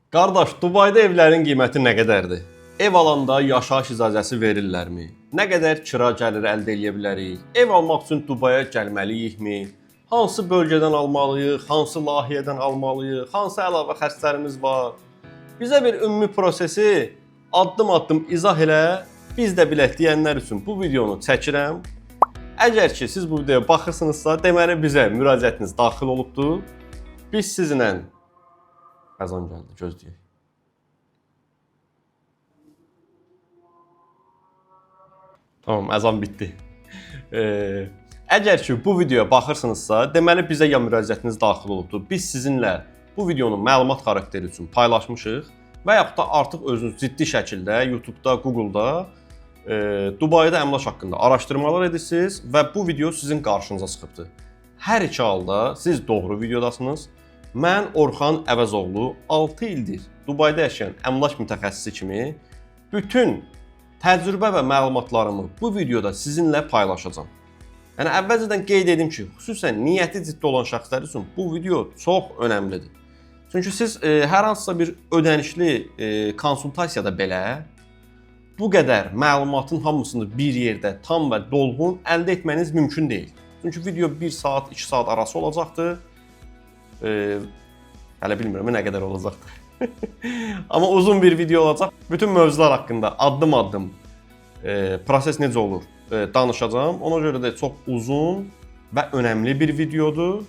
Qardaş, Dubayda evlərin qiyməti nə qədərdir? Ev alanda yaşayış icazəsi verirlərmi? Nə qədər kira gəliri əldə edə bilərik? Ev almaq üçün Dubaya gəlməliyikmi? Hansı bölgədən almalıyıq? Hansı layihədən almalıyıq? Hansı əlavə xərclərimiz var? Bizə bir ümumi prosesi addım-addım izah elə, biz də bilək deyənlər üçün bu videonu çəkirəm. Əgər ki siz bu videoya baxırsınızsa, deməli bizə müraciətiniz daxil olubdur. Biz sizinlə Əzan gəldi, gözləyək. Tamam, əzan bitdi. Əgər ki bu videoya baxırsınızsa, deməli bizə ya müraciətiniz daxil olubdur. Biz sizinlə bu videonu məlumat xarakteri üçün paylaşmışıq və yaxud da artıq özünüz ciddi şəkildə YouTube-da, Google-da Dubayda əmlak haqqında araşdırmalar edirsiniz və bu video sizin qarşınıza çıxıbdır. Hər iki halda siz doğru videodasınız. Mən Orxan Əvəzoğlu 6 ildir Dubayda yaşayan əmlak mütəxəssisi kimi bütün təcrübə və məlumatlarımı bu videoda sizinlə paylaşacağam. Yəni əvvəlcədən qeyd edim ki, xüsusən niyyəti ciddi olan şəxslər üçün bu video çox önəmlidir. Çünki siz hər hansısa bir ödənişli konsultasiyada belə bu qədər məlumatın hamısını bir yerdə tam və dolğun əldə etməniz mümkün deyil. Çünki video 1 saat, 2 saat arası olacaqdır. Hələ bilmirəm nə qədər olacaqdır. Amma uzun bir video olacaq. Bütün mövzular haqqında addım-addım proses necə olur danışacağam. Ona görə də çox uzun və önəmli bir videodur.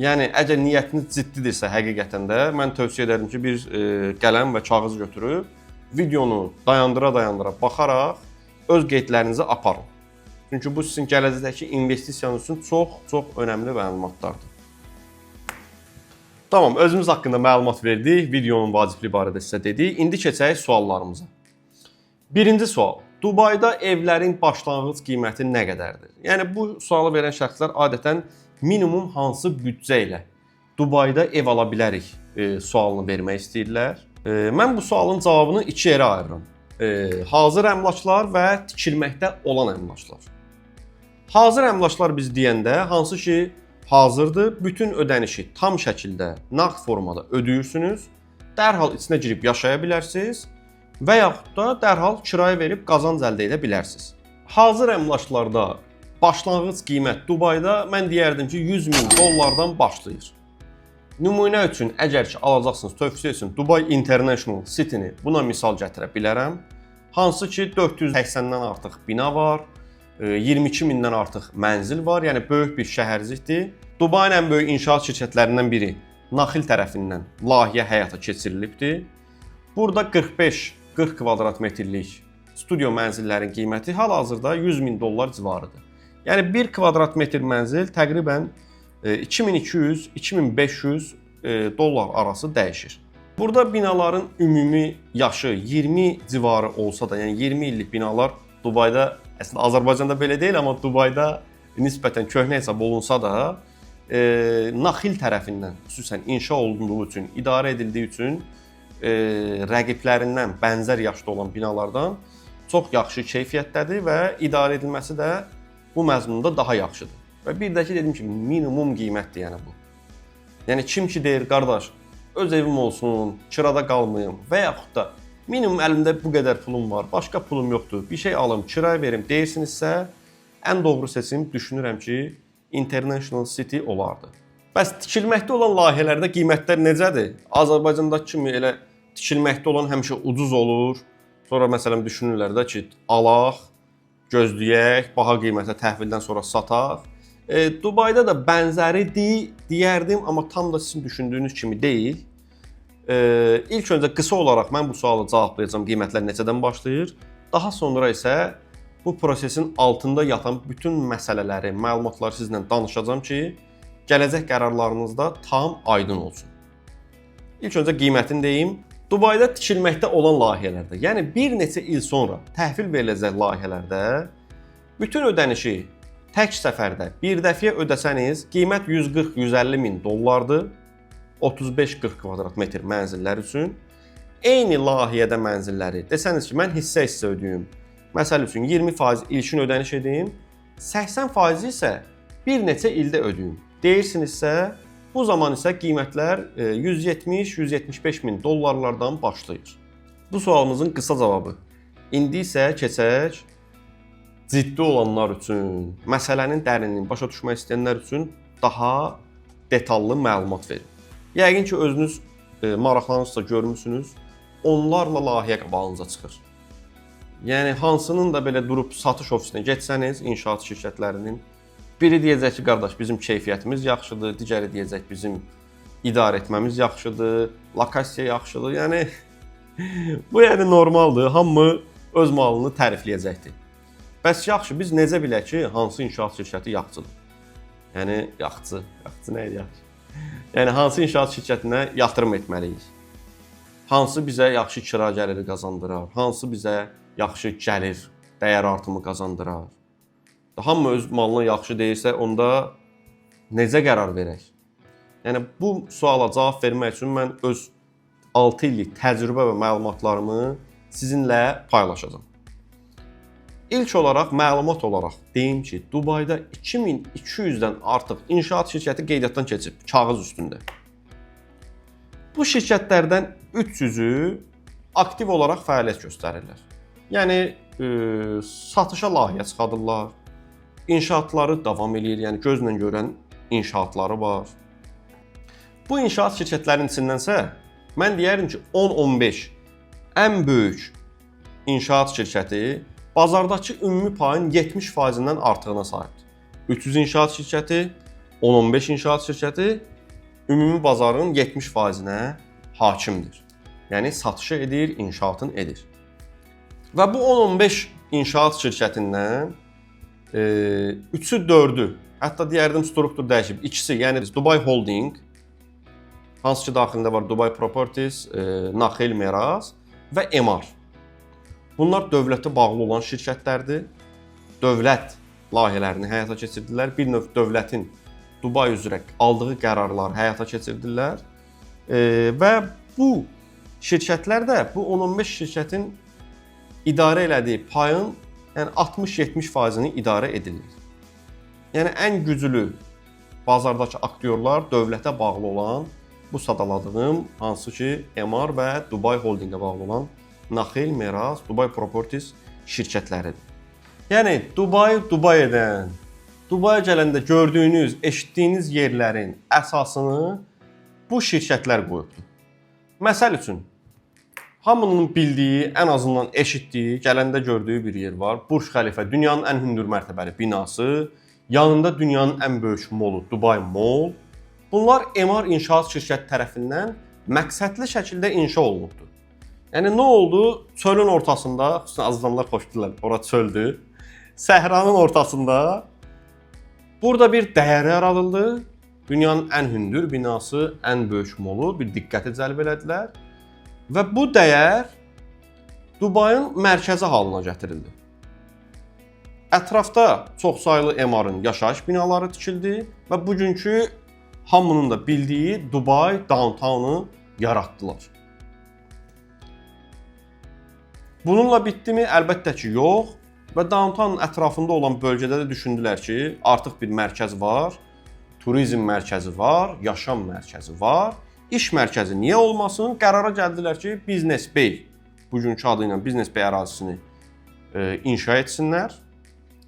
Yəni əgər niyyətiniz ciddidirsə həqiqətən də mən tövsiyə edərdim ki, bir qələm və kağız götürüb videonu dayandıra-dayandıra baxaraq öz qeydlərinizi aparın. Çünki bu sizin gələcəkdəki investisiyanız üçün çox önəmli məlumatlardır. Tamam, özümüz haqqında məlumat verdik, videonun vacibliyi barədə sizə dedik. İndi keçək suallarımıza. Birinci sual. Dubayda evlərin başlanğıc qiyməti nə qədərdir? Yəni bu sualı verən şəxslər adətən minimum hansı büdcə ilə Dubayda ev ala bilərik sualını vermək istəyirlər. Mən bu sualın cavabını iki yerə ayırıram. Hazır əmlaklar və tikilməkdə olan əmlaklar. Hazır əmlaklar biz deyəndə hansı ki hazırdır, bütün ödənişi tam şəkildə nağd formada ödəyirsiniz, dərhal içinə girib yaşaya bilərsiniz və yaxud da dərhal kirayə verib qazanc əldə edə bilərsiniz. Hazır əmlaklarda başlanğıc qiymət Dubayda mən deyərdim ki 100 min dollardan başlayır. Nümunə üçün əgər ki alacaqsınız, tövsiyə üçün Dubai International City-ni buna misal gətirə bilərəm. Hansı ki 480-dən artıq bina var. 22 mindən artıq mənzil var, yəni böyük bir şəhərcikdir. Dubayın ən böyük inşaat şirkətlərindən biri Naxil tərəfindən layihə həyata keçirilibdir. Burada 45-40 kvadrat metrlik studio mənzillərin qiyməti hal-hazırda 100 min dollar civarıdır. Yəni 1 kvadrat metr mənzil təqribən 2200-2500 dollar arası dəyişir. Burada binaların ümumi yaşı 20 civarı olsa da, yəni 20 illik binalar Dubayda əslində Azərbaycanda belə deyil, amma Dubayda nisbətən köhnə hesab olunsa da, Naxil tərəfindən xüsusən inşa olunduğu üçün, idarə edildiyi üçün rəqiblərindən bənzər yaşda olan binalardan çox yaxşı keyfiyyətdədir və idarə edilməsi də bu məzmunda daha yaxşıdır. Və bir də ki, dedim ki, minimum qiymətdir yəni bu. Yəni kim ki deyir, qardaş, öz evim olsun, kirada qalmayım və yaxud da minimum əlimdə bu qədər pulum var, başqa pulum yoxdur, bir şey alım, kiraya verim deyirsinizsə, ən doğru seçim düşünürəm ki, International City olardı. Bəs tikilməkdə olan layihələrdə qiymətlər necədir? Azərbaycandakı kimi elə tikilməkdə olan həmişə ucuz olur. Sonra məsələn düşünürlər də ki, alaq, gözləyək, baha qiymətə təhvildən sonra sataq. Dubayda da bənzəri deyərdim, amma tam da sizin düşündüyünüz kimi deyil. İlk öncə qısa olaraq mən bu sualı cavablayacağam, qiymətlər neçədən başlayır. Daha sonra isə bu prosesin altında yatan bütün məsələləri, məlumatları sizinlə danışacağam ki, gələcək qərarlarınızda tam aydın olsun. İlk öncə qiymətini deyim. Dubayda tikilməkdə olan layihələrdə, yəni bir neçə il sonra təhvil veriləcək layihələrdə bütün ödənişi tək səfərdə bir dəfəyə ödəsəniz, qiymət 140-150 min dollardır. 35-40 kvadrat metr mənzillər üçün. Eyni layihədə mənzilləri desəniz ki, mən hissə ödəyim. Məsəl üçün 20% ilkin ödəniş edeyim, 80% isə bir neçə ildə ödəyim. Deyirsinizsə, Bu zaman isə qiymətlər 170-175 min dollarlardan başlayır. Bu sualımızın qısa cavabı. İndi isə keçək ciddi olanlar üçün, məsələnin dərinliyini başa düşmək istəyənlər üçün daha detallı məlumat verin. Yəqin ki, özünüz maraqlanırsınızsa görmüsünüz, onlarla layihə qabağınıza çıxır. Yəni, hansının da belə durub satış ofisinə getsəniz, inşaat şirkətlərinin, biri deyəcək ki, qardaş, bizim keyfiyyətimiz yaxşıdır, digəri deyəcək bizim idarə etməmiz yaxşıdır, lokasiya yaxşıdır. Yəni, bu yəni normaldır, hamı öz malını tərifləyəcəkdir. Bəs yaxşı, biz necə bilək ki, hansı inşaat şirkəti yaxşıdır? Yəni, yaxşı nə idi yaxşı? Yəni, hansı inşaat şirkətinə yatırım etməliyik? Hansı bizə yaxşı kira gəliri qazandırar? Hansı bizə yaxşı gəlir, dəyər artımı qazandırar? Hamı öz malına yaxşı deyirsə, onda necə qərar verək? Yəni, bu suala cavab vermək üçün mən öz 6 illik təcrübə və məlumatlarımı sizinlə paylaşacağam. İlk olaraq, məlumat olaraq deyim ki, Dubayda 2200-dən artıq inşaat şirkəti qeydiyyatdan keçib, kağız üstündə. Bu şirkətlərdən 300-ü aktiv olaraq fəaliyyət göstərirlər. Yəni, satışa layihə çıxadırlar, inşaatları davam edir, yəni gözlə görən inşaatları var. Bu inşaat şirkətlərinin içindənsə, mən deyərdim ki, 10-15 ən böyük inşaat şirkəti bazardakı ümumi payın 70%-dən artığına sahibdir. 300 inşaat şirkəti, 10-15 inşaat şirkəti ümumi bazarın 70%-nə hakimdir. Yəni, satışı edir, inşaatını edir. Və bu 10-15 inşaat şirkətindən 3-ü, 4-ü, hətta deyərdim struktur dəyişib. İkisi, yəni Dubai Holding, hansı ki daxilində var Dubai Properties, Naxil Meraz və Emar. Bunlar dövlətə bağlı olan şirkətlərdir. Dövlət layihələrini həyata keçirdilər. Bir növ dövlətin Dubai üzrə aldığı qərarları həyata keçirdilər. Və bu şirkətlər də bu 10-15 şirkətin idarə elədiyi payın 60-70%-ni idarə edilir. Yəni, ən güclü bazardakı aktyorlar dövlətə bağlı olan bu sadaladığım, hansı ki, Emar və Dubai Holdingə bağlı olan Naxil, Meraz, Dubai Properties şirkətləridir. Yəni, Dubai edən, Dubaiyə gələndə gördüyünüz, eşitdiyiniz yerlərin əsasını bu şirkətlər qoyubdur. Məsəl üçün, hamının bildiyi, ən azından eşitdiyi, gələndə gördüyü bir yer var. Burj Xəlifə, dünyanın ən hündür mərtəbəli binası, yanında dünyanın ən böyük molu, Dubai Mall. Bunlar Emar İnşaat şirkəti tərəfindən məqsədli şəkildə inşa olunubdur. Yəni, nə oldu? Çölün ortasında, xüsusən azizanlar xoşdurlar, ora çöldür. Səhranın ortasında burada bir dəyər yaradıldı. Dünyanın ən hündür binası, ən böyük molu bir diqqəti cəlb elədilər. Və bu dəyər Dubayın mərkəzi halına gətirildi. Ətrafda çoxsaylı Emarın yaşayış binaları tikildi və bugünkü hamının da bildiyi Dubai Downtown-u yaratdılar. Bununla bitdimi? Əlbəttə ki, yox. Və Downtown ətrafında olan bölgədə də düşündülər ki, artıq bir mərkəz var, turizm mərkəzi var, yaşam mərkəzi var. İş mərkəzi niyə olmasın? Qərara gəldilər ki, Business Bay, bugünkü adı ilə Business Bay ərazisini inşa etsinlər.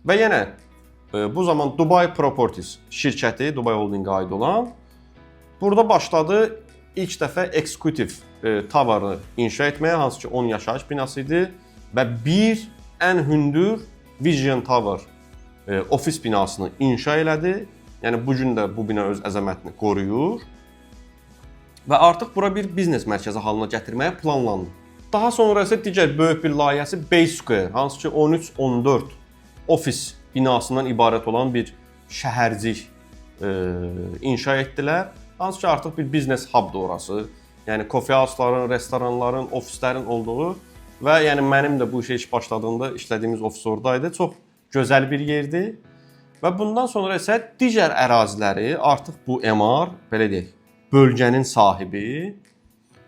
Və yenə bu zaman Dubai Properties şirkəti, Dubai Holdingə aid olan, burada başladı ilk dəfə Executive Tower-ı inşa etməyə, hansı ki 10 yaşayış binası idi və bir ən hündür Vision Tower ofis binasını inşa elədi. Yəni, bugün də bu bina öz əzəmətini qoruyur. Və artıq bura bir biznes mərkəzi halına gətirməyə planlandı. Daha sonra isə digər böyük bir layihəsi Bay Square, hansı ki 13-14 ofis binasından ibarət olan bir şəhərcik inşa etdilər. Hansı ki artıq bir biznes hubdur orası. Yəni coffee house-ların, restoranların, ofislərin olduğu və yəni mənim də bu işə iş başladığımda işlədiyimiz ofis oradaydı. Çox gözəl bir yerdir. Və bundan sonra isə digər əraziləri artıq bu Emar, belə deyək, bölgənin sahibi,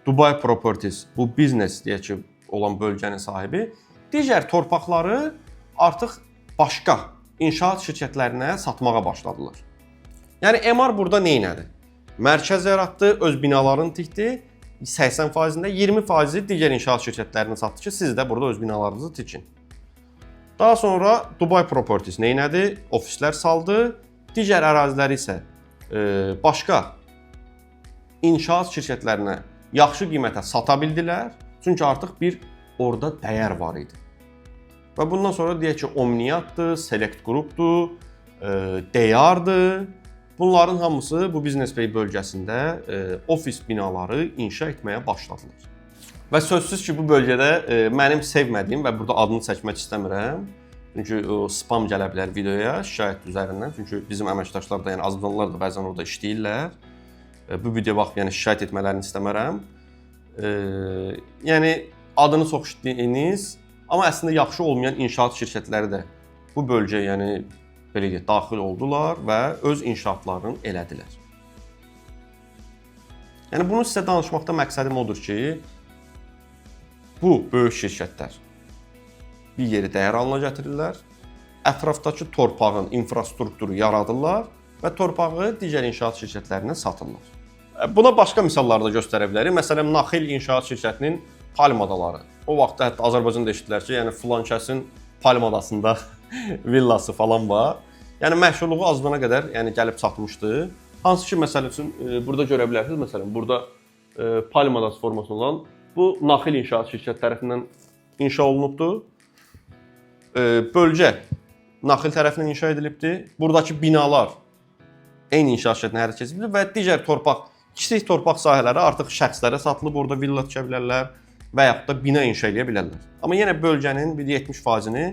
Dubai Properties, bu biznes deyək ki, olan bölgənin sahibi, digər torpaqları artıq başqa inşaat şirkətlərinə satmağa başladılar. Yəni Emar burada nə etdi? mərkəz yaratdı, öz binalarını tikdi. 80%-də 20%-i digər inşaat şirkətlərinə satdı ki, siz də burada öz binalarınızı tikin. Daha sonra Dubai Properties nə etdi? Ofislər saldı. Digər əraziləri isə başqa inşaat şirkətlərinə yaxşı qiymətə sata bildilər. Çünki artıq bir orada dəyər var idi. Və bundan sonra deyək ki, Omniatdır, Select Groupdur, Deyardır. Bunların hamısı bu Business Bay bölgəsində ofis binaları inşa etməyə başladılar. Və sözsüz ki, bu bölgədə mənim sevmədiyim və burada adını çəkmək istəmirəm. Çünki spam gələ bilər videoya şikayət üzərindən. Çünki bizim əməkdaşlar da, yəni azərbaycanlılar da bəzən orada işləyirlər. Bu videoya baxıb yəni şikayət etmələrini istəmərəm. Yəni adını çox işlədiyiniz, amma əslində yaxşı olmayan inşaat şirkətləri də bu bölgəyə, yəni belə deyək, daxil oldular və öz inşaatlarını elədilər. Yəni bunu sizə danışmaqda məqsədim odur ki, bu böyük şirkətlər bir yeri dəyər halına gətirirlər, ətrafdakı torpağın infrastrukturu yaradırlar və torpağı digər inşaat şirkətlərinə satırlar. Buna başqa misallar da göstərə bilərik. Məsələn, Naxil inşaat şirkətinin Palm adaları. O vaxtda hətta Azərbaycanda eşitdilər ki, yəni filan kəsin Palm adasında villası falan var. Yəni məşhurluğu azmana qədər yəni gəlib çatmışdı. Hansı ki, məsəl üçün burada görə bilərsiniz. Məsələn, burada Palm adası forması olan bu Naxil inşaat şirkəti tərəfindən inşa olunubdur. Bölgə Naxil tərəfindən inşa edilibdir. Buradakı binalar eyni inşaat şirkətinə hərəkət edilir və digər torpaq, kiçik torpaq sahələri artıq şəxslərə satılıb, orada villa tikə bilərlər və yaxud da bina inşa edə bilərlər. Amma yenə bölgənin bir 70%-ni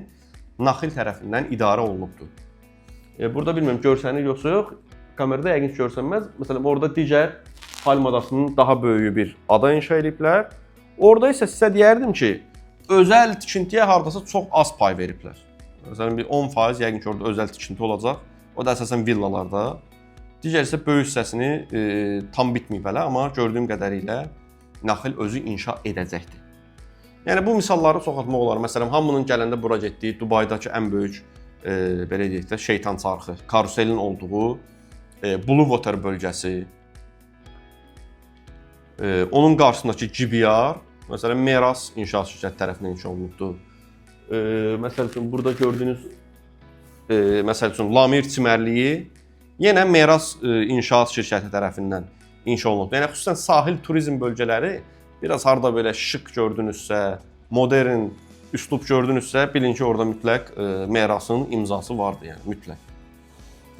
Naxil tərəfindən idarə olunubdur. Burada bilmirəm görsənir yoxsa yox, kamerada yəqin görsənməz. Məsələn, orada digər Palm adasının daha böyük bir ada inşa ediblər. Orada isə sizə deyərdim ki, özəl tikintiyə hardasa çox az pay veriblər. Məsələn, bir 10% yəqin ki, orada özəl tikinti olacaq. O da əsasən villalarda. Digər isə böyük hissəsini tam bitməyib hələ, amma gördüyüm qədərilə Naxil özü inşa edəcəkdir. Yəni bu misalları çoxaltmaq olar. Məsələn, hamının gələndə bura getdiyi Dubaydakı ən böyük belə deyək də şeytan çarxı, karuselin olduğu Blue Water bölgəsi. Onun qarşısındakı GBR, məsələn, Meras inşaat şirkəti tərəfindən inşa olunubdur. Məsəl üçün burada gördüyünüz məsəl üçün Lamir çimərliyi yenə Meras inşaat şirkəti tərəfindən inşa olunubdur. Yəni xüsusən sahil turizm bölgələri biraz harda belə şık gördünüzsə, modern üslub gördünüzsə, bilin ki, orada mütləq Merasın imzası vardı, yəni mütləq.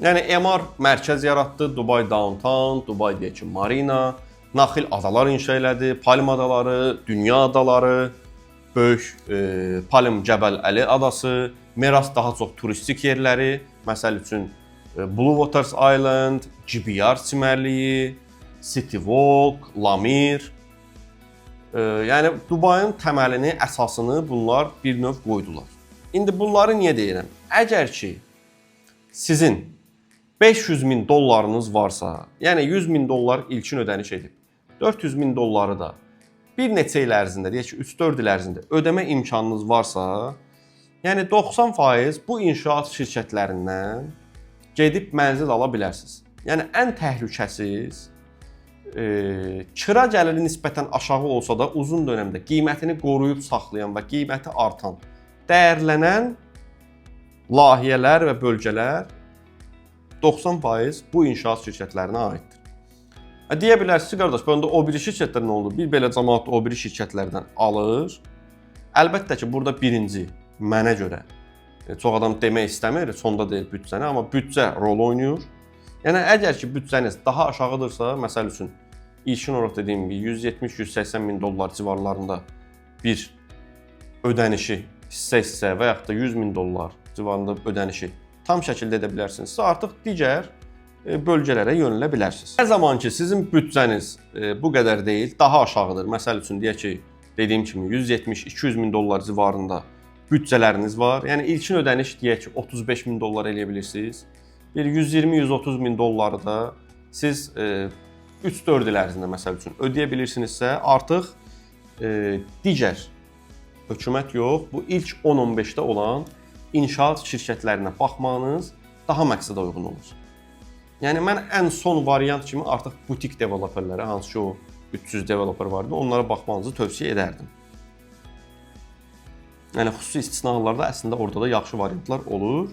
Yəni MR mərkəz yaratdı, Dubai Downtown, Dubai deyək ki, Marina, Naxil adalar inşa elədi, Palm adaları, Dünya adaları, böyük Palm Cəbəl Əli adası, Meras daha çox turistik yerləri, məsəl üçün Blue Waters Island, GBR çimərliyi, City Walk, Lamir. Yəni Dubai'nin təməlini, əsasını bunlar bir növ qoydular. İndi bunları niyə deyirəm? Əgər ki sizin 500.000 dollarınız varsa, yəni 100.000 dollar ilkin ödəniş edib, 400.000 dolları da bir neçə il ərzində, deyək ki 3-4 il ərzində ödəmə imkanınız varsa, yəni 90% bu inşaat şirkətlərindən gedib mənzil ala bilərsiniz. Yəni ən təhlükəsiz, kira gəliri nisbətən aşağı olsa da uzun dönəmdə qiymətini qoruyub saxlayan və qiyməti artan, dəyərlənən layihələr və bölgələr 90% bu inşaat şirkətlərinə aiddir. Deyə bilərsiniz, qardaş, bəndə o biri şirkətlər nə olur? Bir belə cəmaət o biri şirkətlərdən alır. Əlbəttə ki, burada birinci, mənə görə, çox adam demək istəmir, sonda deyir büdcəni, amma büdcə rol oynayır. Yəni, əgər ki, büdcəniz daha aşağıdırsa, məsəl üçün, ilkin olaraq dediyim gibi 170-180 min dollar civarlarında bir ödənişi hissə və yaxud da 100 min dollar civarında ödənişi tam şəkildə edə bilərsinizsə, artıq digər bölgələrə yönələ bilərsiniz. Nə zaman ki, sizin büdcəniz bu qədər deyil, daha aşağıdır. Məsəl üçün, deyək ki, dediyim kimi 170-200 min dollar civarında büdcələriniz var. Yəni, ilkin ödəniş deyək ki, 35 min dollar eləyə bilirsiniz. Bir 120-130 min dolları da siz 3-4 il ərzində məsəl üçün ödəyə bilirsinizsə, artıq digər hökumət yox, bu ilk 10-15-də olan inşaat şirkətlərinə baxmanız daha məqsədə uyğun olur. Yəni mən ən son variant kimi artıq butik developerlərə, hansı ki o 300 developer vardı, onlara baxmanızı tövsiyə edərdim. Yəni xüsusi istisna hallarda əslində orada da yaxşı variantlar olur.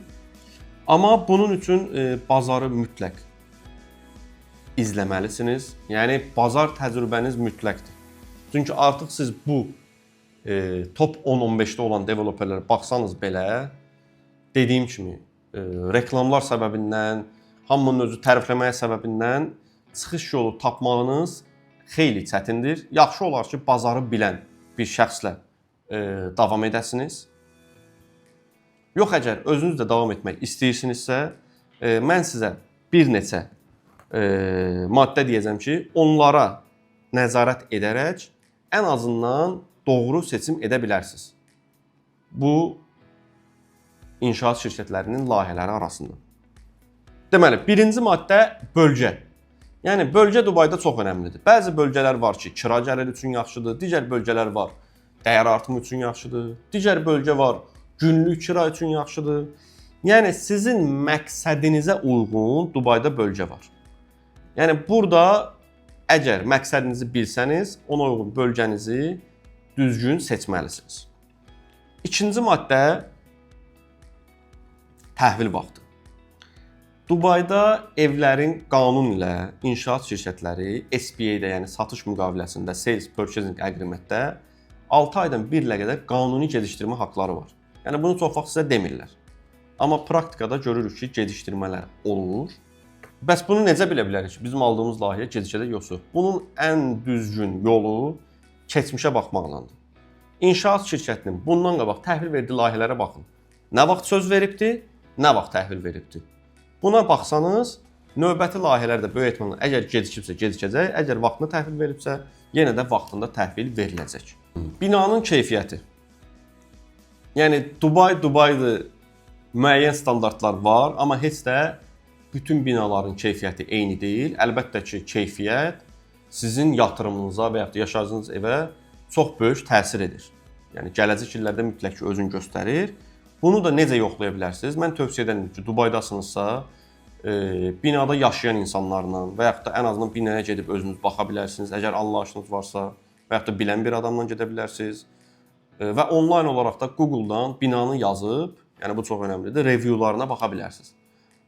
Amma bunun üçün bazarı mütləq izləməlisiniz. Yəni bazar təcrübəniz mütləqdir. Çünki artıq siz bu top 10-15-də olan developerlərə baxsanız belə, dediyim kimi reklamlar səbəbindən, hamının özü tərifləməyə səbəbindən çıxış yolu tapmağınız xeyli çətindir. Yaxşı olar ki, bazarı bilən bir şəxslə davam edəsiniz. Yox, əgər özünüz də davam etmək istəyirsinizsə, mən sizə bir neçə maddə deyəcəm ki, onlara nəzarət edərək ən azından doğru seçim edə bilərsiniz. Bu, inşaat şirkətlərinin layihələri arasında. Deməli, birinci maddə bölgə. Yəni, bölgə Dubayda çox önəmlidir. Bəzi bölgələr var ki, kira gəliri üçün yaxşıdır, digər bölgələr var, dəyər artımı üçün yaxşıdır, digər bölgə var, günlük kira üçün yaxşıdır. Yəni, sizin məqsədinizə uyğun Dubayda bölgə var. Yəni, burada əgər məqsədinizi bilsəniz, ona uyğun bölgənizi düzgün seçməlisiniz. İkinci maddə təhvil vaxtı. Dubayda evlərin qanun ilə inşaat şirkətləri SPA-də, yəni satış müqaviləsində, Sales Purchasing Agreement-də 6 aydan bir ilə qədər qanuni gecikdirmə haqqları var. Yəni, bunu çox vaxt sizə demirlər. Amma praktikada görürük ki, gecikdirmələr olur. Bəs bunu necə bilə bilərik ki, bizim aldığımız layihə gecikəcək yoxsa? Bunun ən düzgün yolu keçmişə baxmaqlandır. İnşaat şirkətinin bundan qabaq təhvil verdiyi layihələrə baxın. Nə vaxt söz veribdi, nə vaxt təhvil veribdi. Buna baxsanız, növbəti layihələrdə böyük ehtimalla əgər gecikibsə gecikəcək, əgər vaxtında təhvil verilibsə, yenə də vaxtında təhvil veriləcək. Binanın keyfiyyəti. Yəni Dubaydır, müəyyən standartlar var, amma heç də bütün binaların keyfiyyəti eyni deyil. Əlbəttə ki, keyfiyyət sizin yatırımınıza və ya da yaşadığınız evə çox böyük təsir edir. Yəni gələcək illərdə mütləq ki, özünü göstərir. Bunu da necə yoxlaya bilərsiniz? Mən tövsiyə edirəm ki, Dubaydasınızsa, binada yaşayan insanlarla və yaxud da ən azından binaya gedib özünüz baxa bilərsiniz. Əgər anlayışınız varsa və yaxud da bilən bir adamla gedə bilərsiniz. Və onlayn olaraq da Google-dan binanı yazıb, yəni bu çox önəmlidir, reviewlarına baxa bilərsiniz.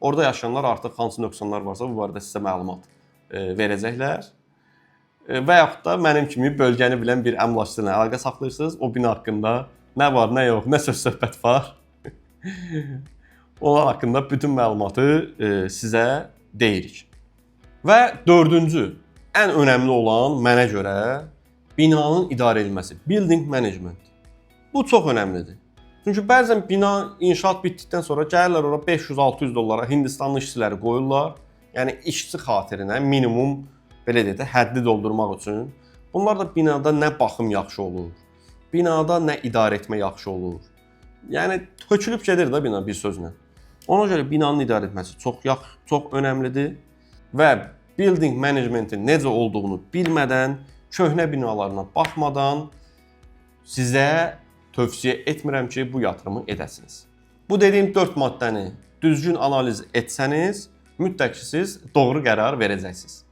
Orada yaşayanlar artıq hansı nöqsanlar varsa bu barədə sizə məlumat verəcəklər. Və yaxud da mənim kimi bölgəni bilən bir əmlakçı ilə əlaqə saxlayırsınız. O bina haqqında nə var, nə yox, nə söz-söhbət var. Onlar haqqında bütün məlumatı sizə deyirik. Və dördüncü, ən önəmli olan mənə görə binanın idarə edilməsi, building management. Bu çox önəmlidir. Çünki bəzən bina inşaat bitdikdən sonra gəlirlər ora 500-600 dollara Hindistanlı işçiləri qoyurlar. Yəni işçi xatirinə minimum belə deyək də həddi doldurmaq üçün. Bunlar da binada nə baxım yaxşı olur, binada nə idarə etmə yaxşı olur. Yəni tökülüb gedir də bina bir sözlə. Ona görə binanın idarə etməsi çox önəmlidir və building managementin necə olduğunu bilmədən, köhnə binalarına baxmadan sizə tövsiyə etmirəm ki, bu yatırımı edəsiniz. Bu dediyim 4 maddəni düzgün analiz etsəniz, mütləq ki, siz doğru qərar verəcəksiniz.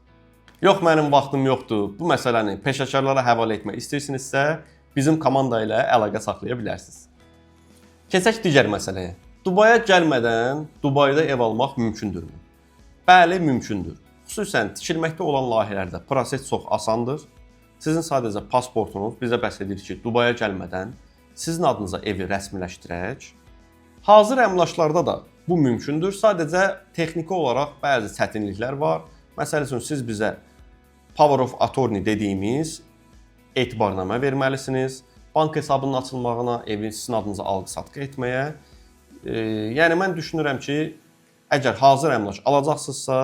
Yox, mənim vaxtım yoxdur, bu məsələni peşəkarlara həvalə etmək istəyirsinizsə, bizim komanda ilə əlaqə saxlaya bilərsiniz. Keçək digər məsələyə. Dubaya gəlmədən Dubayda ev almaq mümkündürmü? Bəli, mümkündür. Xüsusən tikilməkdə olan layihələrdə proses çox asandır. Sizin sadəcə pasportunuz bizə bəs edir ki, Dubaya gəlmədən sizin adınıza evi rəsmiləşdirək. Hazır əmlaklarda da bu mümkündür. Sadəcə texniki olaraq bəzi çətinliklər var. Məsəl üçün, siz bizə Power of Attorney dediyimiz etibarnamə verməlisiniz. Bank hesabının açılmağına, evin sizin adınıza alqı-satqı etməyə. Yəni, mən düşünürəm ki, əgər hazır əmlak alacaqsınızsa,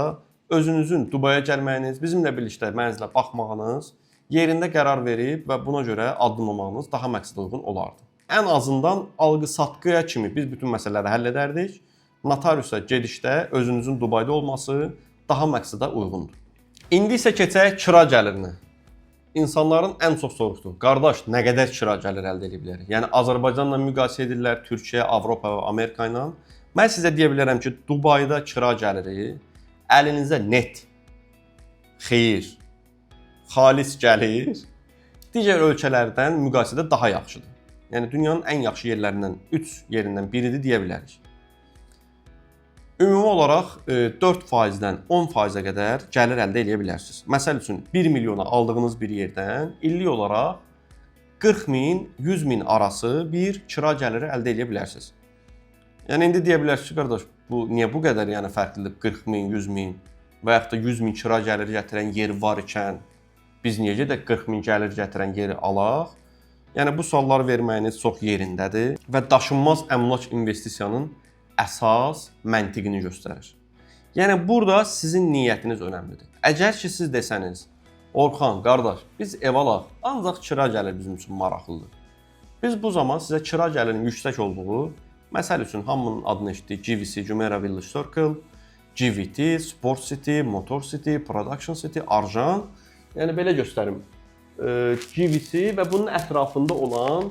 özünüzün Dubaya gəlməyiniz, bizimlə birlikdə mənzilə baxmağınız, yerində qərar verib və buna görə addımlamağınız daha məqsədə uyğun olardı. Ən azından alqı-satqıya kimi biz bütün məsələləri həll edərdik. Notariusa gedişdə özünüzün Dubayda olması daha məqsədə uyğundur. İndi isə keçək kira gəlirinə. İnsanların ən çox soruşduğu, qardaş, nə qədər kira gəlir əldə edə bilərik? Yəni, Azərbaycanla müqayisə edirlər, Türkiyə, Avropa və Amerika ilə. Mən sizə deyə bilərəm ki, Dubayda kira gəliri əlinizə net, xeyir, xalis gəlir, digər ölkələrdən müqayisədə daha yaxşıdır. Yəni dünyanın ən yaxşı yerlərindən 3 yerindən biridir deyə bilərik. Ümumi olaraq 4%-dən 10%-ə qədər gəlir əldə edə bilərsiniz. Məsəl üçün 1 milyona aldığınız bir yerdən illik olaraq 40 min, 100 min arası bir kira gəliri əldə edə bilərsiniz. Yəni indi deyə bilərsiniz ki, qardaş, bu niyə bu qədər yəni fərqlidir? 40 min, 100 min və yaxud da 100 min kira gəliri gətirən yer var ikən biz niyə gedək 40 min gəlir gətirən yeri alaq? Yəni bu sualları verməyiniz çox yerindədir və daşınmaz əmlak investisiyanın əsas məntiqini göstərir. Yəni burada sizin niyyətiniz önəmlidir. Əgər ki siz desəniz, Orxan, qardaş, biz ev alaq, ancaq kira gəlir bizim üçün maraqlıdır. Biz bu zaman sizə kira gəlirinin yüksək olduğu, məsəl üçün hamının adını eşitdik, GVC, Jumeirah Village Circle, GVT, Sport City, Motor City, Production City, Arjan, yəni belə göstərim. GVC və bunun ətrafında olan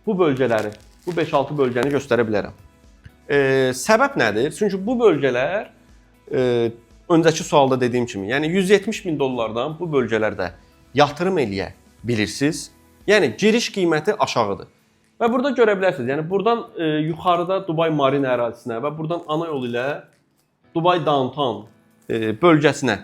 bu bölgələri, bu 5-6 bölgəni göstərə bilərəm. Səbəb nədir? Çünki bu bölgələr öncəki sualda dediyim kimi, yəni 170 min dollardan bu bölgələrdə yatırım eləyə bilirsiniz. Yəni giriş qiyməti aşağıdır. Və burada görə bilərsiniz, yəni buradan yuxarıda Dubai Marina ərazisinə və buradan ana yol ilə Dubai Downtown bölgəsinə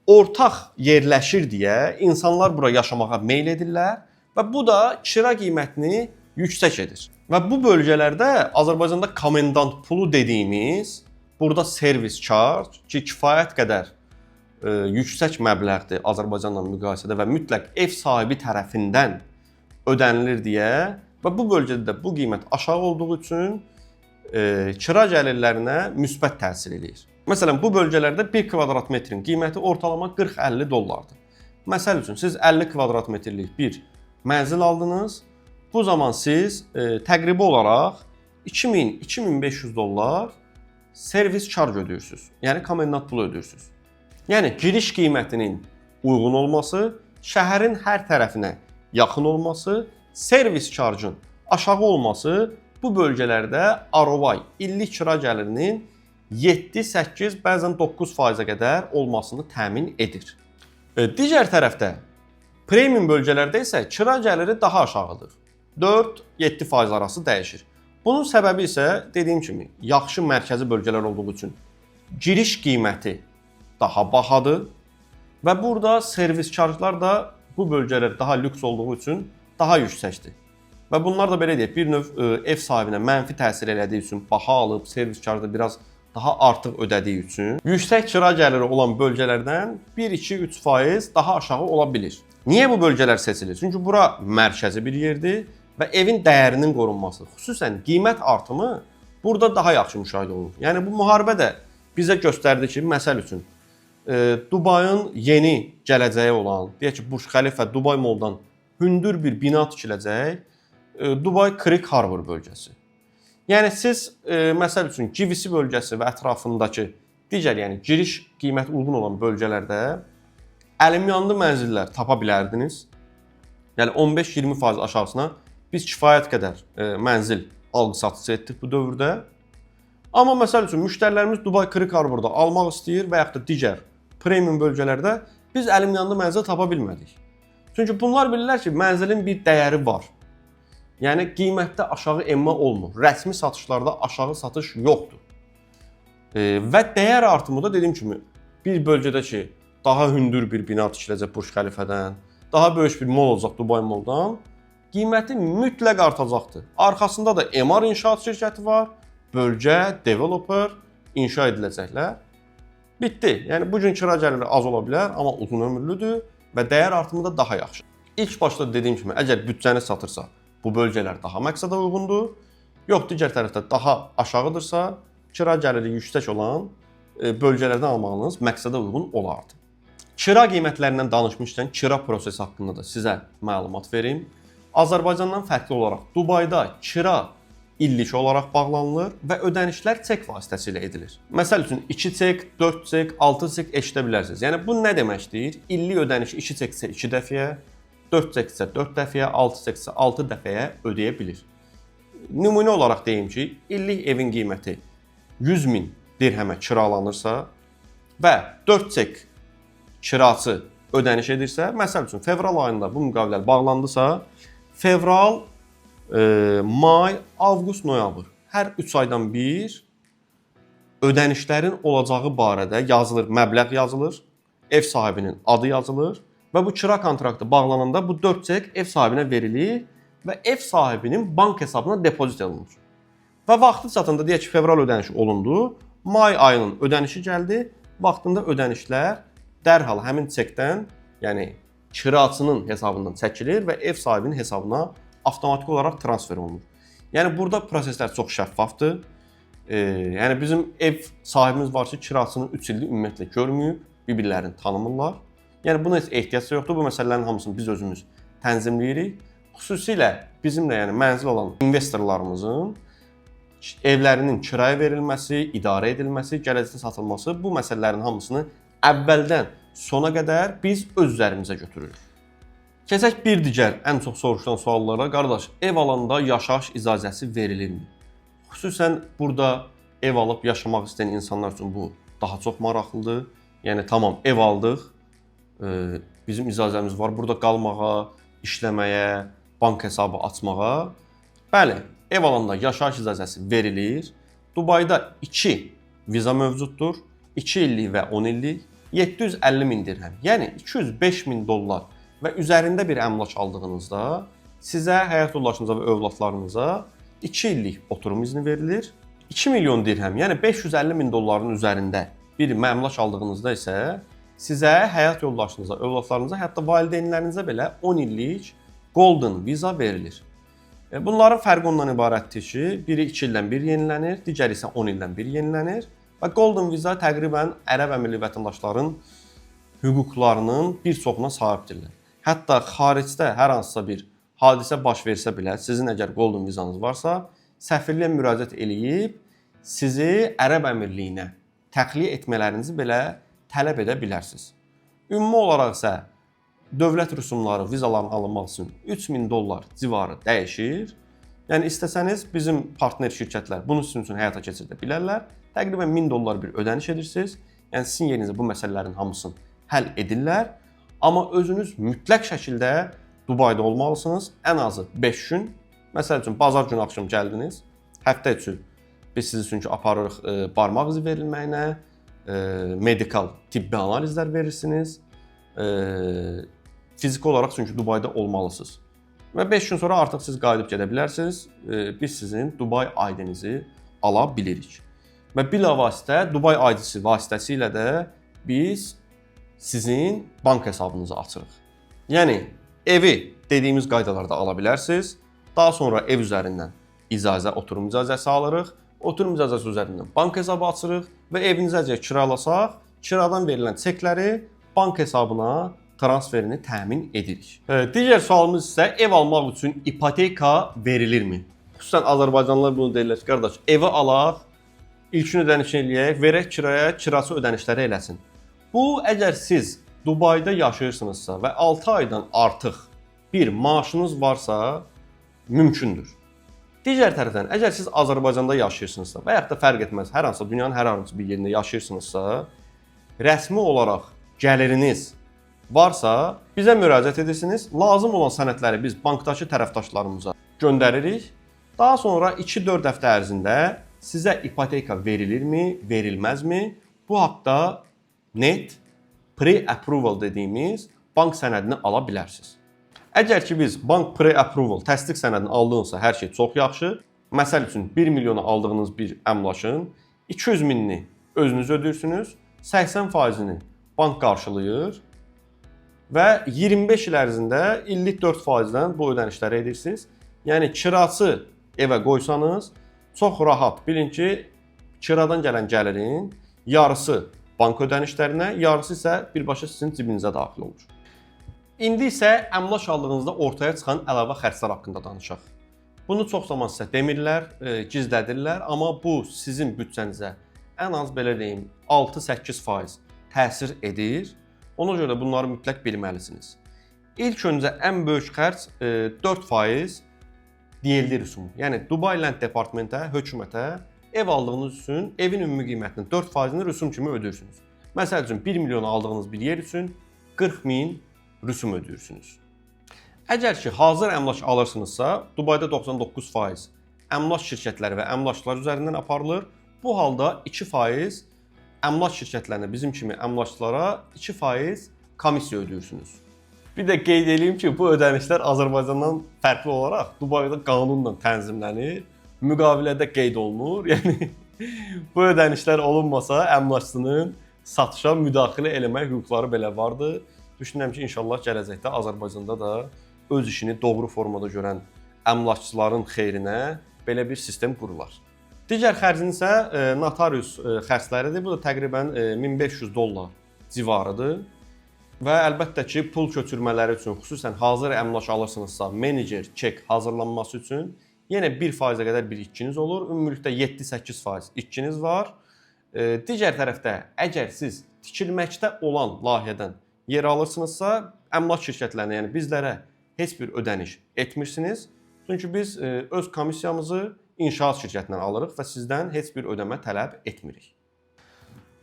ortaq yerləşir deyə insanlar bura yaşamağa meyl edirlər və bu da kira qiymətini yüksək edir. Və bu bölgələrdə Azərbaycanda komendant pulu dediyimiz, burada servis charge ki, kifayət qədər yüksək məbləğdir Azərbaycanla müqayisədə və mütləq ev sahibi tərəfindən ödənilir deyə və bu bölgədə də bu qiymət aşağı olduğu üçün kira gəlirlərinə müsbət təsir edir. Məsələn, bu bölgələrdə 1 kvadrat metrin qiyməti ortalama 40-50 dollardır. Məsəl üçün, siz 50 kvadrat metrlik bir mənzil aldınız, bu zaman siz təqribi olaraq 2000-2500 dollar servis charge ödəyirsiniz. Yəni komendant pulu ödəyirsiniz. Yəni giriş qiymətinin uyğun olması, şəhərin hər tərəfinə yaxın olması, servis charge'ın aşağı olması bu bölgələrdə arovay illik kira gəlirinin 7-8, bəzən 9%-ə qədər olmasını təmin edir. Digər tərəfdə premium bölgələrdə isə kira gəliri daha aşağıdır. 4-7% arası dəyişir. Bunun səbəbi isə dediyim kimi yaxşı mərkəzi bölgələr olduğu üçün giriş qiyməti daha bahadır və burada servis charge'lar da bu bölgələr daha lüks olduğu üçün daha yüksəkdir. Və bunlar da belə deyək, bir növ ev sahibinə mənfi təsir elədiyi üçün baha alıb servis charge'da biraz daha artıq ödədiyi üçün yüksək kira gəliri olan bölgələrdən 1-2-3% daha aşağı ola bilir. Niyə bu bölgələr seçilir? Çünki bura mərkəzi bir yerdir və evin dəyərinin qorunması, xüsusən qiymət artımı burada daha yaxşı müşahidə olunur. Yəni bu müharibə də bizə göstərdi ki, məsəl üçün Dubayın yeni gələcəyi olan, deyək ki, Burj Khalifa Dubai Mall'dan hündür bir bina tikiləcək, Dubai Creek Harbor bölgəsi. Yəni siz məsəl üçün GVC bölgəsi və ətrafındakı digər, yəni giriş qiyməti uyğun olan bölgələrdə əlimyanlı mənzillər tapa bilərdiniz. Yəni 15-20% aşağısına biz kifayət qədər mənzil alqı-satışı etdik bu dövrdə. Amma məsəl üçün müştərilərimiz Dubai Creek Harborda almaq istəyir və yaxud da digər premium bölgələrdə biz əlimyanlı mənzil tapa bilmədik. Çünki bunlar bilirlər ki, mənzilin bir dəyəri var. Yəni qiymətdə aşağı enmə olmur. Rəsmi satışlarda aşağı satış yoxdur. Və dəyər artımı da dediyim kimi bir bölgədə ki, daha hündür bir bina tikiləcək Burj Khalifədən, daha böyük bir mall olacaq Dubai Mall'dan, qiyməti mütləq artacaqdır. Arxasında da MR inşaat şirkəti var, bölgə, developer inşa ediləcəklər. Bitdi. Yəni bu gün kira gəliri az ola bilər, amma uzun ömürlüdür və dəyər artımı da daha yaxşı. İlk başda dediyim kimi, əgər büdcəniz satırsa, bu bölgələr daha məqsədə uyğundur. Yox, digər tərəfdə daha aşağıdırsa, kira gəliri yüksək olan bölgələrdən almağınız məqsədə uyğun olardı. Kira qiymətlərindən danışmışkən, kira prosesi haqqında da sizə məlumat verim. Azərbaycandan fərqli olaraq Dubayda kira illik olaraq bağlanılır və ödənişlər çek vasitəsilə edilir. Məsəl üçün 2 çek, 4 çek, 6 çek eşidə bilərsiniz. Yəni bu nə deməkdir? İllik ödəniş 2 çek isə 2 dəfəyə, 4 çek isə 4 dəfəyə, 6 çek isə 6 dəfəyə ödəyə bilir. Nümunə olaraq deyim ki, illik evin qiyməti 100 min dirhəmə kiralanırsa, və 4 çek kirası ödəniş edirsə, məsəl üçün fevral ayında bu müqavilə bağlandısa, fevral, may, avqust, noyabr hər 3 aydan bir ödənişlərin olacağı barədə yazılır, məbləğ yazılır, ev sahibinin adı yazılır və bu kira kontraktı bağlananda bu 4 çek ev sahibinə verilir və ev sahibinin bank hesabına depozit olunur. Və vaxtı çatanda deyək ki, fevral ödənişi olundu, may ayının ödənişi gəldi, vaxtında ödənişlər dərhal həmin çekdən, yəni kiraçının hesabından çəkilir və ev sahibinin hesabına avtomatik olaraq transfer olunur. Yəni burada proseslər çox şəffafdır. Yəni bizim ev sahibimiz var ki, kirasını 3 ildir ümumiyyətlə görməyib, bir-birlərini tanımırlar. Yəni buna heç ehtiyac yoxdur. Bu məsələlərin hamısını biz özümüz tənzimləyirik. Xüsusilə bizimlə, yəni mənzil olan investorlarımızın evlərinin kiraya verilməsi, idarə edilməsi, gələcəkdə satılması, bu məsələlərin hamısını əvvəldən sona qədər biz öz üzərimizə götürürük. Keçək bir digər ən çox soruşulan suallara. Qardaş, ev alanda yaşayış icazəsi verilirmi? Xüsusən burada ev alıb yaşamaq istəyən insanlar üçün bu daha çox maraqlıdır. Yəni tamam, ev aldıq, bizim icazəmiz var burada qalmağa, işləməyə, bank hesabı açmağa. Bəli, ev alanda yaşayış icazəsi verilir. Dubayda 2 viza mövcuddur. 2 illik və 10 illik. 750 min dirhəm, yəni 205 min dollar və üzərində bir əmlak aldığınızda sizə, həyat yoldaşınıza və övladlarınıza 2 illik oturum izni verilir. 2 milyon dirhəm, yəni 550 min dolların üzərində bir əmlak aldığınızda isə sizə, həyat yoldaşınıza, övladlarınıza, hətta valideynlərinizə belə 10 illik golden viza verilir. Bunların fərqi ondan ibarətdir ki, biri 2 ildən bir yenilənir, digəri isə 10 ildən bir yenilənir. Və golden viza təqribən Ərəb Əmirli vətəndaşların hüquqlarının bir çoxuna sahibdirlər. Hətta xaricdə hər hansısa bir hadisə baş versə belə, sizin əgər golden vizanız varsa, səfirliyə müraciət eləyib sizi Ərəb Əmirliyinə təxliyə etmələrinizi belə tələb edə bilərsiniz. Ümumi olaraq isə dövlət rüsumları vizaların alınmaq üçün 3000 dollar civarı dəyişir. Yəni istəsəniz bizim partner şirkətlər bunu sizin üçün həyata keçirdə bilərlər. Təqribən 1000 dollar bir ödəniş edirsiniz. Yəni sizin yerinizə bu məsələlərin hamısını həll edirlər. Amma özünüz mütləq şəkildə Dubayda olmalısınız. Ən azı 5 gün. Məsəl üçün bazar günü axşam gəldiniz. Həftə üçün biz sizi çünki aparırıq barmaq izi verilməyinə, medikal tibbi analizlər verirsiniz. Fiziki olaraq çünki Dubayda olmalısınız. Və 5 gün sonra artıq siz qayıdıb gedə bilərsiniz. Biz sizin Dubay aidinizi ala bilirik. Və bilavasitə Dubay aidisi vasitəsilə də biz sizin bank hesabınızı açırıq. Yəni evi dediyimiz qaydalarda ala bilərsiniz. Daha sonra ev üzərindən icazə, oturum icazəsi alırıq. Oturum icazəsi üzərindən bank hesabı açırıq və evinizi əgər kiralasaq, kiradan verilən çekləri bank hesabına transferini təmin edirik. Digər sualımız isə ev almaq üçün ipoteka verilirmi? Xüsusən Azərbaycanlılar bunu deyirlər ki, qardaş, evi alaq, ilkin ödənişini eləyək, verək kiraya, kiraçı ödənişləri eləsin. Bu, əgər siz Dubayda yaşayırsınızsa və 6 aydan artıq bir maaşınız varsa, mümkündür. Digər tərəfdən, əgər siz Azərbaycanda yaşayırsınızsa və yaxud da fərq etməz, hər hansı dünyanın hər hansı bir yerində yaşayırsınızsa, rəsmi olaraq gəliriniz varsa, bizə müraciət edirsiniz. Lazım olan sənədləri biz bankdakı tərəfdaşlarımıza göndəririk. Daha sonra 2-4 həftə ərzində sizə ipoteka verilirmi, verilməzmi? Bu haqda net pre-approval dediyimiz bank sənədini ala bilərsiniz. Əgər ki biz bank pre-approval təsdiq sənədini aldığınızsa hər şey çox yaxşı. Məsəl üçün 1 milyonu aldığınız bir əmlakın 200 minini özünüz ödəyirsiniz, 80%-ni bank qarşılayır və 25 il ərzində illik 4%-dən bu ödənişləri edirsiniz. Yəni kiraçı evə qoysanız çox rahat bilin ki, kiradan gələn gəlirin yarısı bank ödənişlərinə, yarısı isə birbaşa sizin cibinizə daxil olur. İndi isə əmlak aldığınızda ortaya çıxan əlavə xərclər haqqında danışaq. Bunu çox zaman sizə demirlər, gizlədirlər, amma bu sizin büdcənizə ən az belə deyim 6-8% təsir edir. Ona görə də bunları mütləq bilməlisiniz. İlk öncə ən böyük xərc 4% DLD rüsumu. Yəni Dubai Land Departmentə, hökumətə ev aldığınız üçün evin ümumi qiymətinin 4%-ni rüsum kimi ödəyirsiniz. Məsəl üçün 1 milyon aldığınız bir yer üçün 40 min rüsum ödəyirsiniz. Əgər ki, hazır əmlak alırsınızsa, Dubayda 99% əmlak şirkətləri və əmlakçılar üzərindən aparılır. Bu halda 2% əmlak şirkətlərinə, bizim kimi əmlakçılara 2% komissiya ödəyirsiniz. Bir də qeyd edeyim ki, bu ödənişlər Azərbaycandan fərqli olaraq Dubayda qanunla tənzimlənir, müqavilədə qeyd olunur. Yəni bu ödənişlər olunmasa əmlakçının satışa müdaxilə eləmək hüquqları belə vardır. Düşünürəm ki, inşallah gələcəkdə Azərbaycanda da öz işini doğru formada görən əmlakçıların xeyrinə belə bir sistem qurular. Digər xərcin isə notarius xərcləridir. Bu da təqribən $1500 civarıdır. Və əlbəttə ki, pul köçürmələri üçün, xüsusən hazır əmlak alırsınızsa, menecer çek hazırlanması üçün yenə 1%-ə qədər bir itkiniz olur. Ümumilikdə 7-8% itkiniz var. Digər tərəfdə, əgər siz tikilməkdə olan layihədən yer alırsınızsa, əmlak şirkətlərinə, yəni bizlərə heç bir ödəniş etmirsiniz. Çünki biz öz komissiyamızı inşaat şirkətindən alırıq və sizdən heç bir ödəmə tələb etmirik.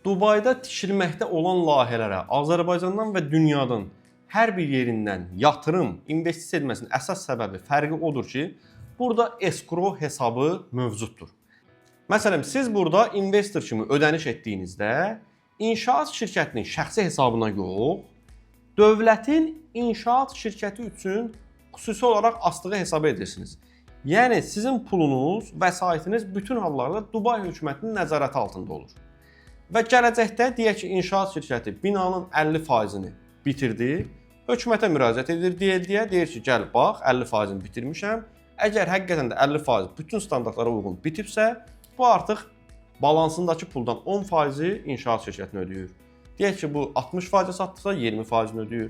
Dubayda tikilməkdə olan layihələrə Azərbaycandan və dünyanın hər bir yerindən yatırım, investisiya edməsinin əsas səbəbi, fərqi odur ki, burada escrow hesabı mövcuddur. Məsələn, siz burada investor kimi ödəniş etdiyinizdə inşaat şirkətinin şəxsi hesabına yox, dövlətin inşaat şirkəti üçün xüsusi olaraq açdığı hesaba edirsiniz. Yəni sizin pulunuz, vəsaitiniz bütün hallarda Dubay hökumətinin nəzarəti altında olur. Və gələcəkdə deyək ki, inşaat şirkəti binanın 50%-ni bitirdi, hökumətə müraciət edir, deyir ki, gəl bax, 50%-ni bitirmişəm. Əgər həqiqətən də 50% bütün standartlara uyğun bitibsə, bu artıq balansındakı puldan 10%-i inşaat şirkətinə ödəyir. Deyək ki, bu 60% satdısa 20%-ni ödəyir.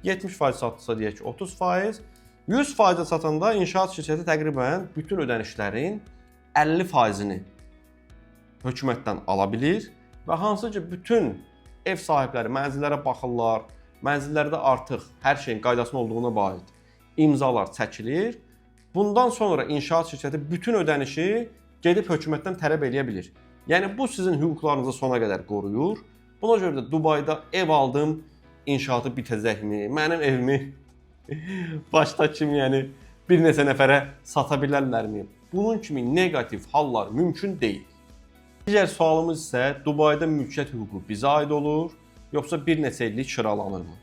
70% satdısa deyək ki, 30%. 100% satanda inşaat şirkəti təqribən bütün ödənişlərin 50%-ni hökumətdən ala bilir və hansı ki, bütün ev sahibləri mənzillərə baxırlar, mənzillərdə artıq hər şeyin qaydasında olduğuna aid imzalar çəkilir. Bundan sonra inşaat şirkəti bütün ödənişi gedib hökumətdən tələb edə bilir. Yəni bu sizin hüquqlarınızı sona qədər qoruyur. Buna görə də Dubayda ev aldım, inşaatı bitəcəkmi? Mənim evimi başda kimi, yəni bir neçə nəfərə sata bilərlərmi? Bunun kimi negativ hallar mümkün deyil. Digər sualımız isə Dubayda mülkiyyət hüququ bizə aid olur, yoxsa bir neçə illik kiralanırmı?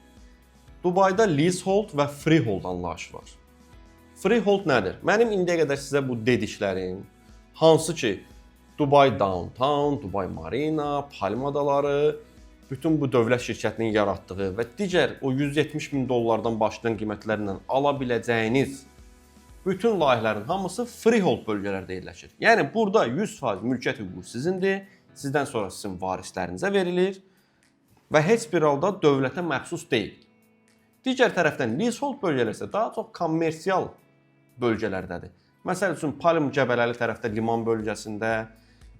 Dubayda leasehold və freehold anlayışı var. Freehold nədir? Mənim indiyə qədər sizə bu dediklərim, hansı ki, Dubai Downtown, Dubai Marina, Palm adaları, bütün bu dövlət şirkətinin yaratdığı və digər o $170.000-dan başlayan qiymətlərlə ala biləcəyiniz bütün layihələrin hamısı freehold bölgələrdə yerləşir. Yəni burada 100% mülkiyyət hüququ sizindir, sizdən sonra sizin varislərinizə verilir və heç bir halda dövlətə məxsus deyil. Digər tərəfdən leasehold bölgələr isə daha çox kommersial bölgələrdədir. Məsəl üçün Palm Cəbələri tərəfdə liman bölgəsində,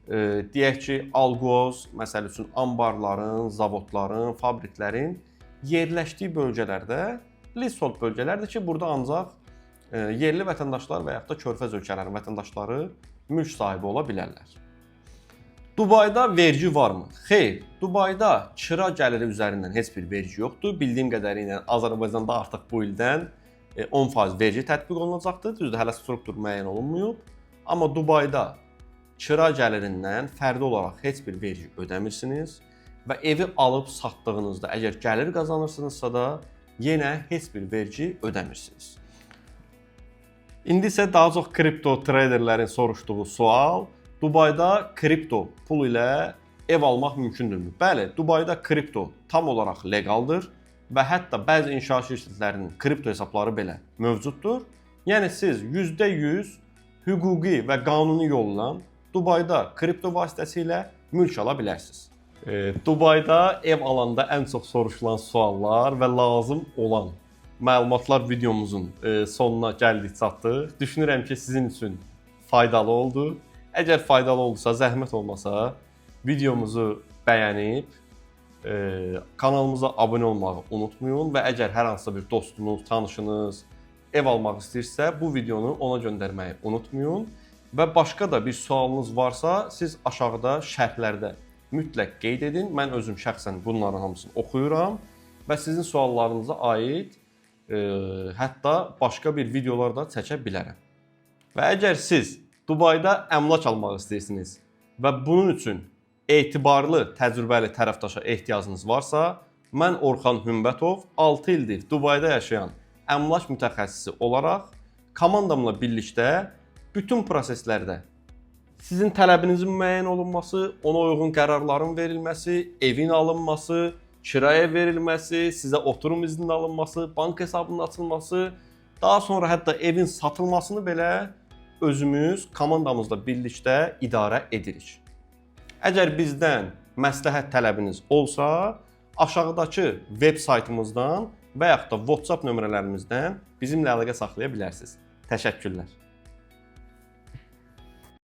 deyək ki, alqoz, məsəl üçün anbarların, zavodların, fabriklərin yerləşdiyi bölgələrdə leasehold bölgələrdir ki, burada ancaq yerli vətəndaşlar və yaxud da körfəz ölkələrinin vətəndaşları mülk sahibi ola bilərlər. Dubayda vergi varmı? Xeyr, Dubayda kira gəliri üzərindən heç bir vergi yoxdur. Bildiyim qədərilə Azərbaycanda artıq bu ildən 10% vergi tətbiq olunacaqdır. Düzdür, hələ struktur müəyyən olunmayıb. Amma Dubayda kira gəlirindən fərdi olaraq heç bir vergi ödəmirsiniz və evi alıb satdığınızda əgər gəlir qazanırsınızsa da yenə heç bir vergi ödəmirsiniz. İndi isə daha çox kripto traderlərin soruşduğu sual, Dubayda kripto pul ilə ev almaq mümkündürmü? Bəli, Dubayda kripto tam olaraq legaldır və hətta bəzi inşaat şirkətlərinin kripto hesabları belə mövcuddur. Yəni siz %100 hüquqi və qanuni yolla Dubayda kripto vasitəsilə mülk ala bilərsiniz. Dubayda ev alanda ən çox soruşulan suallar və lazım olan məlumatlar videomuzun sonuna gəldik, çatdıq. Düşünürəm ki, sizin üçün faydalı oldu. Əgər faydalı oldusa, zəhmət olmasa videomuzu bəyənib kanalımıza abunə olmağı unutmayın və əgər hər hansısa bir dostunuz, tanışınız ev almaq istəyirsə, bu videonu ona göndərməyi unutmayın və başqa da bir sualınız varsa, siz aşağıda şərhlərdə mütləq qeyd edin. Mən özüm şəxsən bunların hamısını oxuyuram və sizin suallarınıza aid hətta başqa bir videolar da çəkə bilərəm. Və əgər siz Dubayda əmlak almaq istəyirsiniz və bunun üçün etibarlı, təcrübəli tərəfdaşa ehtiyacınız varsa, mən Orxan Hümbətov 6 ildir Dubayda yaşayan əmlak mütəxəssisi olaraq komandamla birlikdə bütün proseslərdə sizin tələbinizin müəyyən olunması, ona uyğun qərarların verilməsi, evin alınması, kiraya verilməsi, sizə oturum izninin alınması, bank hesabının açılması, daha sonra hətta evin satılmasını belə özümüz komandamızla birlikdə idarə edirik. Əgər bizdən məsləhət tələbiniz olsa, aşağıdakı veb saytımızdan və yaxud da WhatsApp nömrələrimizdən bizimlə əlaqə saxlaya bilərsiniz. Təşəkkürlər.